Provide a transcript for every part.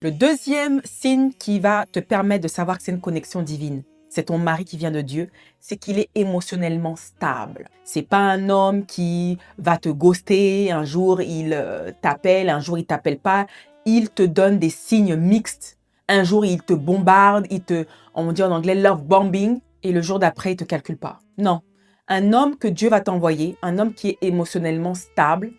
Le deuxième signe qui va te permettre de savoir que c'est une connexion divine, c'est ton mari qui vient de Dieu, c'est qu'il est émotionnellement stable. C'est pas un homme qui va te ghoster, un jour il t'appelle, un jour il t'appelle pas. Il te donne des signes mixtes. Un jour il te bombarde, on dit en anglais love bombing, et le jour d'après il te calcule pas. Non, un homme que Dieu va t'envoyer, un homme qui est émotionnellement stable,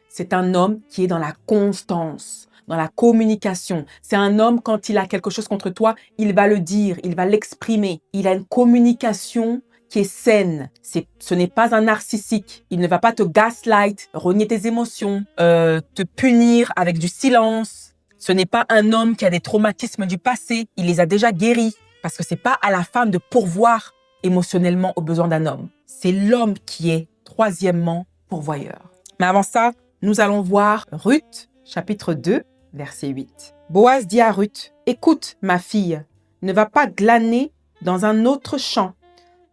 c'est un homme qui est dans la constance, dans la communication. C'est un homme, quand il a quelque chose contre toi, il va le dire, il va l'exprimer. Il a une communication qui est saine. Ce n'est pas un narcissique. Il ne va pas te gaslight, renier tes émotions, te punir avec du silence. Ce n'est pas un homme qui a des traumatismes du passé. Il les a déjà guéris. Parce que c'est pas à la femme de pourvoir émotionnellement aux besoins d'un homme. C'est l'homme qui est, troisièmement, pourvoyeur. Mais avant ça, nous allons voir Ruth, chapitre 2, verset 8. Boaz dit à Ruth, « Écoute, ma fille, ne va pas glaner dans un autre champ.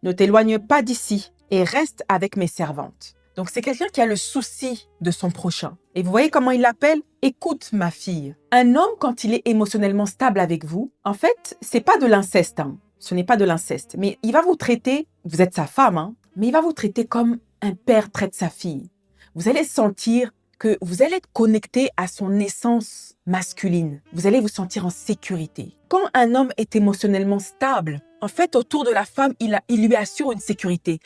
Ne t'éloigne pas d'ici et reste avec mes servantes. » Donc, c'est quelqu'un qui a le souci de son prochain. Et vous voyez comment il l'appelle? « Écoute, ma fille. » Un homme, quand il est émotionnellement stable avec vous, en fait, c'est pas de l'inceste. Ce n'est pas de l'inceste. Mais il va vous traiter, vous êtes sa femme, mais il va vous traiter comme un père traite sa fille. Vous allez sentir que vous allez être connecté à son essence masculine. Vous allez vous sentir en sécurité. Quand un homme est émotionnellement stable, en fait, autour de la femme, il lui assure une sécurité.